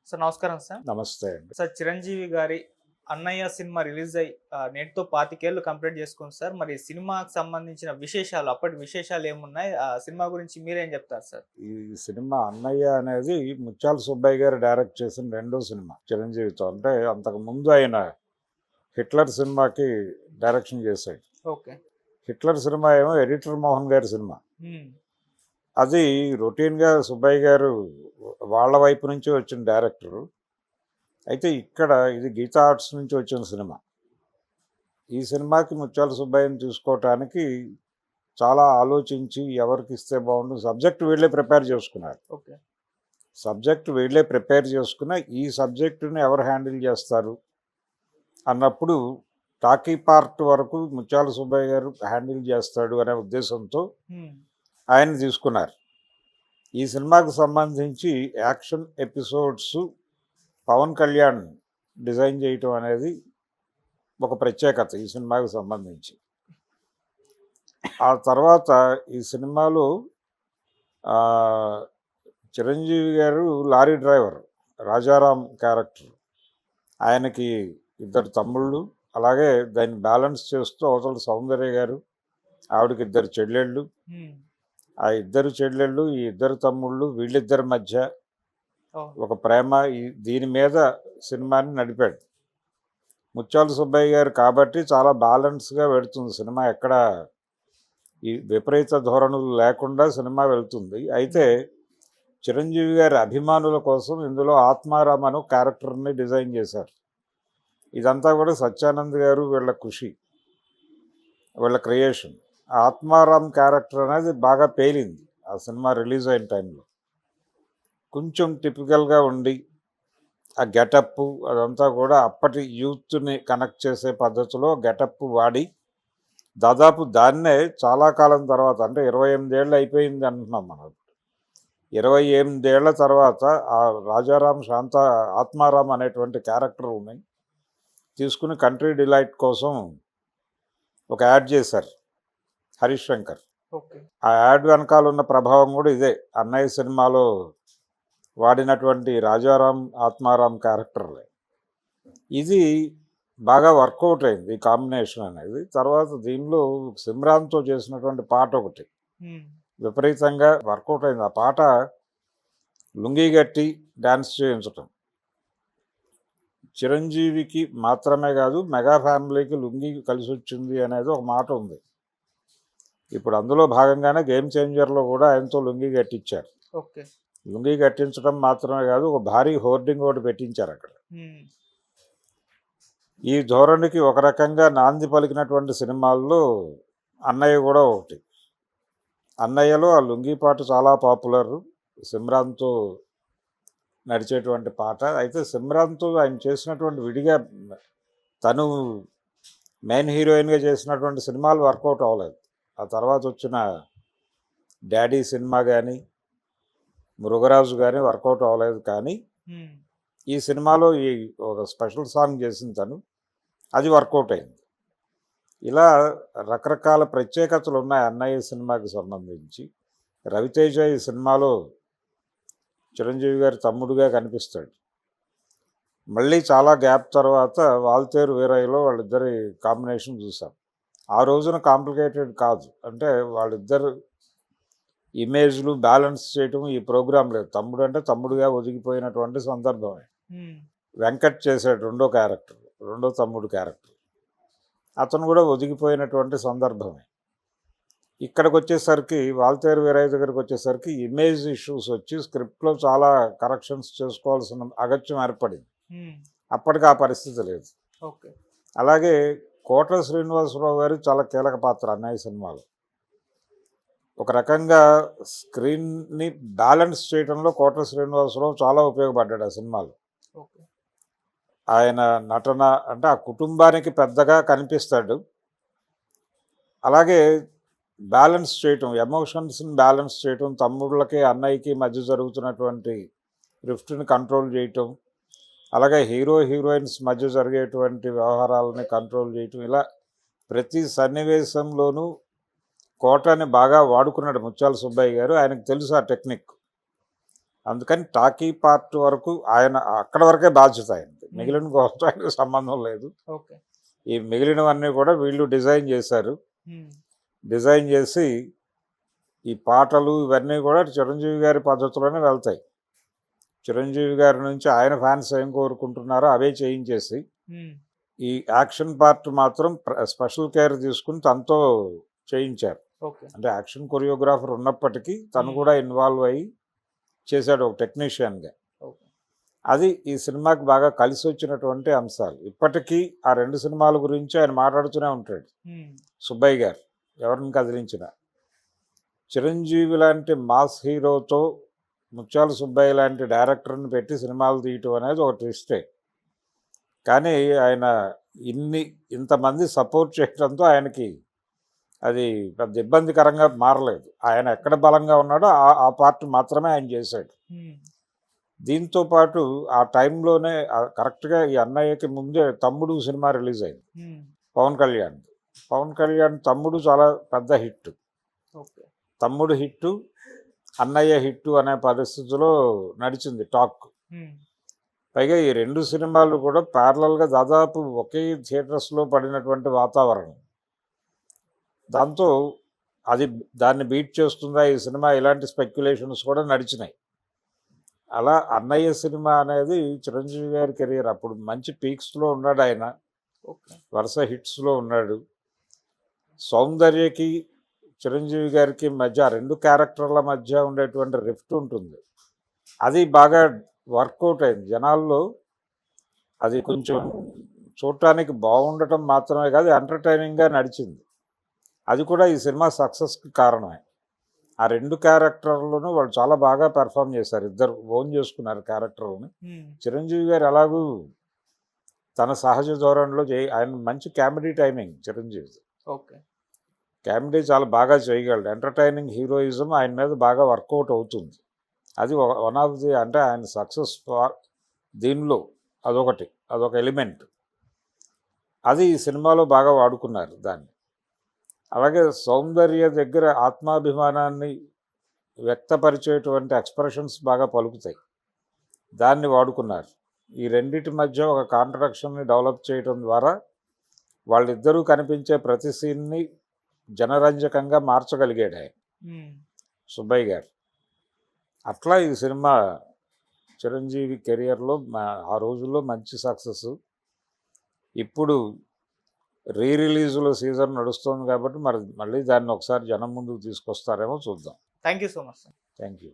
Sir నమస్కారం sir. నమస్తే అండి. సార్ చిరంజీవి గారి 'అన్నయ్య' సినిమా రిలీజ్ అయ్యి నేటితో 25 ఏళ్ళు కంప్లీట్ చేసుకుంది సార్. మరి సినిమాకి సంబంధించిన విశేషాలు, అప్పటి విశేషాలు ఏమున్నాయి? ఆ సినిమా గురించి మీరేం చెప్తారు సార్? ఈ సినిమా 'అన్నయ్య' అనేది ముత్యాల సుబ్బయ్య గారు డైరెక్ట్ చేసిన రెండో సినిమా చిరంజీవితో. అంటే అంతకుముందు ఆయన 'హిట్లర్' సినిమాకి డైరెక్షన్ చేశాడు. ఓకే. 'హిట్లర్' సినిమా ఏమో ఎడిటర్ మోహన్ గారి సినిమా. హ్మ్. అది రొటీన్‌గా సుబ్బయ్య గారు వాళ్ళ వైపు నుంచి వచ్చిన డైరెక్టరు. అయితే ఇక్కడ ఇది గీతా ఆర్ట్స్ నుంచి వచ్చిన సినిమా. ఈ సినిమాకి ముత్యాల సుబ్బయ్యని తీసుకోవటానికి చాలా ఆలోచించి ఎవరికి ఇస్తే బాగుండు, సబ్జెక్ట్ వీళ్ళే ప్రిపేర్ చేసుకున్నారు. ఓకే. సబ్జెక్ట్ వీళ్ళే ప్రిపేర్ చేసుకున్న ఈ సబ్జెక్టుని ఎవరు హ్యాండిల్ చేస్తారు అన్నప్పుడు టాకీ పార్ట్ వరకు ముత్యాల సుబ్బయ్య గారు హ్యాండిల్ చేస్తాడు అనే ఉద్దేశంతో హ్మ్. ఆయన తీసుకున్నారు. ఈ సినిమాకు సంబంధించి action episodes Pawan Kalyan design చేయటం అనేది ఒక ప్రత్యేకత ఈ సినిమాకు సంబంధించి. ఆ తర్వాత ఈ సినిమాలో ఆ, చిరంజీవి గారు లారీ డ్రైవర్ రాజారాం క్యారెక్టర్. ఆయనకి ఇద్దరు తమ్ముళ్ళు, అలాగే దాన్ని బ్యాలెన్స్ చేస్తూ అవతల సౌందర్య గారు, ఆవిడకి ఇద్దరు చెల్లెళ్ళు. హ్మ్. ఆ ఇద్దరు చెల్లెళ్ళు, ఈ ఇద్దరు తమ్ముళ్ళు, వీళ్ళిద్దరి మధ్య ఓహ్! ఒక ప్రేమ, దీని మీద సినిమాని నడిపాడు ముత్యాల సుబ్బయ్య గారు. కాబట్టి చాలా బ్యాలెన్స్గా వెళుతుంది సినిమా. ఎక్కడ ఈ విపరీత ధోరణులు లేకుండా సినిమా వెళ్తుంది. అయితే చిరంజీవి గారి అభిమానుల కోసం ఇందులో ఆత్మారాం అను క్యారెక్టర్ని డిజైన్ చేశారు. ఇదంతా కూడా సత్యానంద్ గారు వీళ్ళ కృషి, వీళ్ళ క్రియేషన్. ఆత్మారాం క్యారెక్టర్ అనేది బాగా పేలింది ఆ సినిమా రిలీజ్ అయిన టైంలో. కొంచెం టిపికల్గా ఉండి ఆ గెటప్ అదంతా కూడా అప్పటి యూత్ని కనెక్ట్ చేసే పద్ధతిలో గెటప్ వాడి, దాదాపు దాన్నే చాలా కాలం తర్వాత, అంటే 28 ఏళ్ళు అయిపోయింది అంటున్నాం మనం. 28 ఏళ్ల తర్వాత ఆ రాజారాం ఆత్మారాం అనేటువంటి క్యారెక్టర్ని తీసుకుని కంట్రీ డిలైట్ కోసం ఒక యాడ్ చేశారు హరీష్ శంకర్. ఓకే. ఆ యాడ్ వెనకాల ఉన్న ప్రభావం కూడా ఇదే. అన్నయ్య సినిమాలో వాడినటువంటి రాజారాం ఆత్మారాం క్యారెక్టర్లే. ఇది బాగా వర్కౌట్ అయింది ఈ కాంబినేషన్ అనేది. తర్వాత దీనిలో సిమ్రాన్తో చేసినటువంటి పాట ఒకటి హ్మ్. విపరీతంగా వర్కౌట్ అయింది. ఆ పాట లుంగీ గట్టి డ్యాన్స్ చేయించటం. చిరంజీవికి మాత్రమే కాదు, మెగా ఫ్యామిలీకి లుంగీ కలిసి వచ్చింది అనేది ఒక మాట ఉంది. ఇప్పుడు అందులో భాగంగానే గేమ్ చేంజర్లో కూడా ఆయనతో లుంగీ కట్టించారు. ఓకే. లుంగీ కట్టించడం మాత్రమే కాదు, ఒక భారీ హోర్డింగ్ ఒకటి పెట్టించారు అక్కడ. హ్మ్. ఈ ధోరణికి ఒక రకంగా నాంది పలికినటువంటి సినిమాల్లో అన్నయ్య కూడా ఒకటి. అన్నయ్యలో ఆ లుంగీ పాట చాలా పాపులర్, సిమ్రాన్తో నడిచేటువంటి పాట. అయితే సిమ్రాన్తో ఆయన చేసినటువంటి విడిగా తను మెయిన్ హీరోయిన్గా చేసినటువంటి సినిమాలు వర్కౌట్ అవ్వలేదు. ఆ తర్వాత వచ్చిన డాడీ సినిమా కానీ, మృగరాజు కానీ వర్కౌట్ అవ్వలేదు. కానీ హ్మ్. ఈ సినిమాలో ఈ ఒక స్పెషల్ సాంగ్ చేసింది తను, అది వర్కౌట్ అయింది. ఇలా రకరకాల ప్రత్యేకతలు ఉన్నాయి అన్నయ్య సినిమాకి సంబంధించి. రవితేజ ఈ సినిమాలో చిరంజీవి గారి తమ్ముడుగా కనిపిస్తాడు. మళ్ళీ చాలా గ్యాప్ తర్వాత వాల్తేరు వీరయ్యలో వాళ్ళిద్దరి కాంబినేషన్ చూసాం. ఆ రోజున కాంప్లికేటెడ్ కాదు, అంటే వాళ్ళిద్దరు ఇమేజ్లు బ్యాలెన్స్ చేయటం ఈ ప్రోగ్రాం లేదు. తమ్ముడు అంటే తమ్ముడుగా ఒదిగిపోయినటువంటి సందర్భమే. హ్మ్. వెంకట్ చేశాడు రెండో క్యారెక్టర్, రెండో తమ్ముడు క్యారెక్టర్. అతను కూడా ఒదిగిపోయినటువంటి సందర్భమే. ఇక్కడికి వచ్చేసరికి వాల్తేరు వీరయ్య దగ్గరికి వచ్చేసరికి ఇమేజ్ ఇష్యూస్ వచ్చి స్క్రిప్ట్లో చాలా కరెక్షన్స్ చేసుకోవాల్సిన అగత్యం ఏర్పడింది. హ్మ్. అప్పటికి ఆ పరిస్థితి లేదు. ఓకే. అలాగే కోట శ్రీనివాసరావు గారు చాలా కీలక పాత్ర అన్నయ్య సినిమాలో. ఒక రకంగా స్క్రీన్ని బ్యాలెన్స్ చేయడంలో కోట శ్రీనివాసరావు చాలా ఉపయోగపడ్డాడు ఆ సినిమాలో. ఓకే. ఆయన నటన అంటే ఆ కుటుంబానికి పెద్దగా కనిపిస్తాడు. అలాగే బ్యాలెన్స్ చేయటం, ఎమోషన్స్ని బ్యాలెన్స్ చేయటం, తమ్ముళ్ళకి అన్నయ్యకి మధ్య జరుగుతున్నటువంటి రిఫ్ట్ని కంట్రోల్ చేయటం, అలాగే హీరో హీరోయిన్స్ మధ్య జరిగేటువంటి వ్యవహారాలని కంట్రోల్ చేయటం, ఇలా ప్రతి సన్నివేశంలోనూ కోటని బాగా వాడుకున్నాడు ముత్యాల సుబ్బయ్య గారు. ఆయనకు తెలుసు ఆ టెక్నిక్. అందుకని టాకీ పార్ట్ వరకు ఆయన అక్కడ వరకే బాధ్యత అయింది, మిగిలిన కోసం ఆయనకు సంబంధం లేదు. ఓకే. ఈ మిగిలినవన్నీ కూడా వీళ్ళు డిజైన్ చేశారు. డిజైన్ చేసి ఈ పాటలు ఇవన్నీ కూడా చిరంజీవి గారి పద్ధతిలోనే వెళ్తాయి. చిరంజీవి గారి నుంచి ఆయన ఫ్యాన్స్ ఏం కోరుకుంటున్నారో అవే చేయించేసి ఈ యాక్షన్ పార్ట్ మాత్రం స్పెషల్ కేర్ తీసుకుని తనతో చేయించారు. ఓకే. అంటే యాక్షన్ కొరియోగ్రాఫర్ ఉన్నప్పటికీ తను కూడా ఇన్వాల్వ్ అయ్యి చేశాడు ఒక టెక్నీషియన్గా. ఓకే. అది ఈ సినిమాకి బాగా కలిసి వచ్చినటువంటి అంశాలు. ఇప్పటికీ ఆ 2 సినిమాల గురించి ఆయన మాట్లాడుతూనే ఉంటాడు సుబ్బయ్య గారు, ఎవరిని కదిలించిన. చిరంజీవి లాంటి మాస్ హీరోతో ముత్యాల సుబ్బయ్య లాంటి డైరెక్టర్ని పెట్టి సినిమాలు తీయటం అనేది ఒక ట్విస్టే. కానీ ఆయన ఇంతమంది సపోర్ట్ చేయడంతో ఆయనకి అది పెద్ద ఇబ్బందికరంగా మారలేదు. ఆయన ఎక్కడ బలంగా ఉన్నాడో ఆ పార్ట్ మాత్రమే ఆయన చేశాడు. దీంతో పాటు ఆ టైంలోనే కరెక్ట్గా ఈ అన్నయ్యకి ముందే తమ్ముడు సినిమా రిలీజ్ అయింది, పవన్ కళ్యాణ్. పవన్ కళ్యాణ్ తమ్ముడు చాలా పెద్ద హిట్. ఓకే. తమ్ముడు హిట్టు, అన్నయ్య హిట్టు అనే పరిస్థితిలో నడిచింది టాక్. పైగా ఈ 2 సినిమాలు కూడా ప్యారలల్గా దాదాపు ఒకే థియేటర్స్లో పడినటువంటి వాతావరణం. దాంతో దాన్ని బీట్ చేస్తుందా ఈ సినిమా, ఇలాంటి స్పెక్యులేషన్స్ కూడా నడిచినాయి. అలా అన్నయ్య సినిమా అనేది చిరంజీవి గారి కెరియర్ అప్పుడు మంచి పీక్స్లో ఉన్నాడు ఆయన, వరుస హిట్స్లో ఉన్నాడు. సౌందర్యకి చిరంజీవి గారికి మధ్య 2 క్యారెక్టర్ల మధ్య ఉండేటువంటి రిఫ్ట్ ఉంటుంది, అది బాగా వర్కౌట్ అయింది జనాల్లో. అది కొంచెం చూడటానికి బాగుండటం మాత్రమే కాదు, ఎంటర్టైనింగ్గా నడిచింది. అది కూడా ఈ సినిమా సక్సెస్కి కారణమే. ఆ 2 క్యారెక్టర్లను వాళ్ళు చాలా బాగా పెర్ఫామ్ చేశారు, ఇద్దరు ఓన్ చేసుకున్నారు క్యారెక్టర్ని. చిరంజీవి గారు ఎలాగూ తన సహజ ధోరణిలో ఆయన మంచి comedy timing Chiranjeevi. Okay. Comedy చాలా బాగా చేయగలడు, ఎంటర్టైనింగ్ హీరోయిజం ఆయన మీద బాగా వర్కౌట్ అవుతుంది. అది వన్ ఆఫ్ ది, అంటే ఆయన సక్సెస్ దీనిలో అదొక ఎలిమెంట్. అది ఈ సినిమాలో బాగా వాడుకున్నారు దాన్ని. అలాగే సౌందర్య దగ్గర ఆత్మాభిమానాన్ని వ్యక్తపరిచేటువంటి ఎక్స్ప్రెషన్స్ బాగా పలుకుతాయి, దాన్ని వాడుకున్నారు. ఈ రెండిటి మధ్య ఒక కాంట్రడక్షన్ని డెవలప్ చేయడం ద్వారా వాళ్ళిద్దరూ కనిపించే ప్రతి సీన్ని జనరంజకంగా మార్చగలిగాడు ఆయన సుబ్బయ్య గారు. అట్లా ఈ సినిమా చిరంజీవి కెరియర్లో ఆ రోజుల్లో మంచి సక్సెస్. ఇప్పుడు రిలీజుల సీజన్ నడుస్తుంది కాబట్టి మళ్ళీ దాన్ని ఒకసారి జనం ముందుకు తీసుకొస్తారేమో చూద్దాం. Thank you so much. Thank you.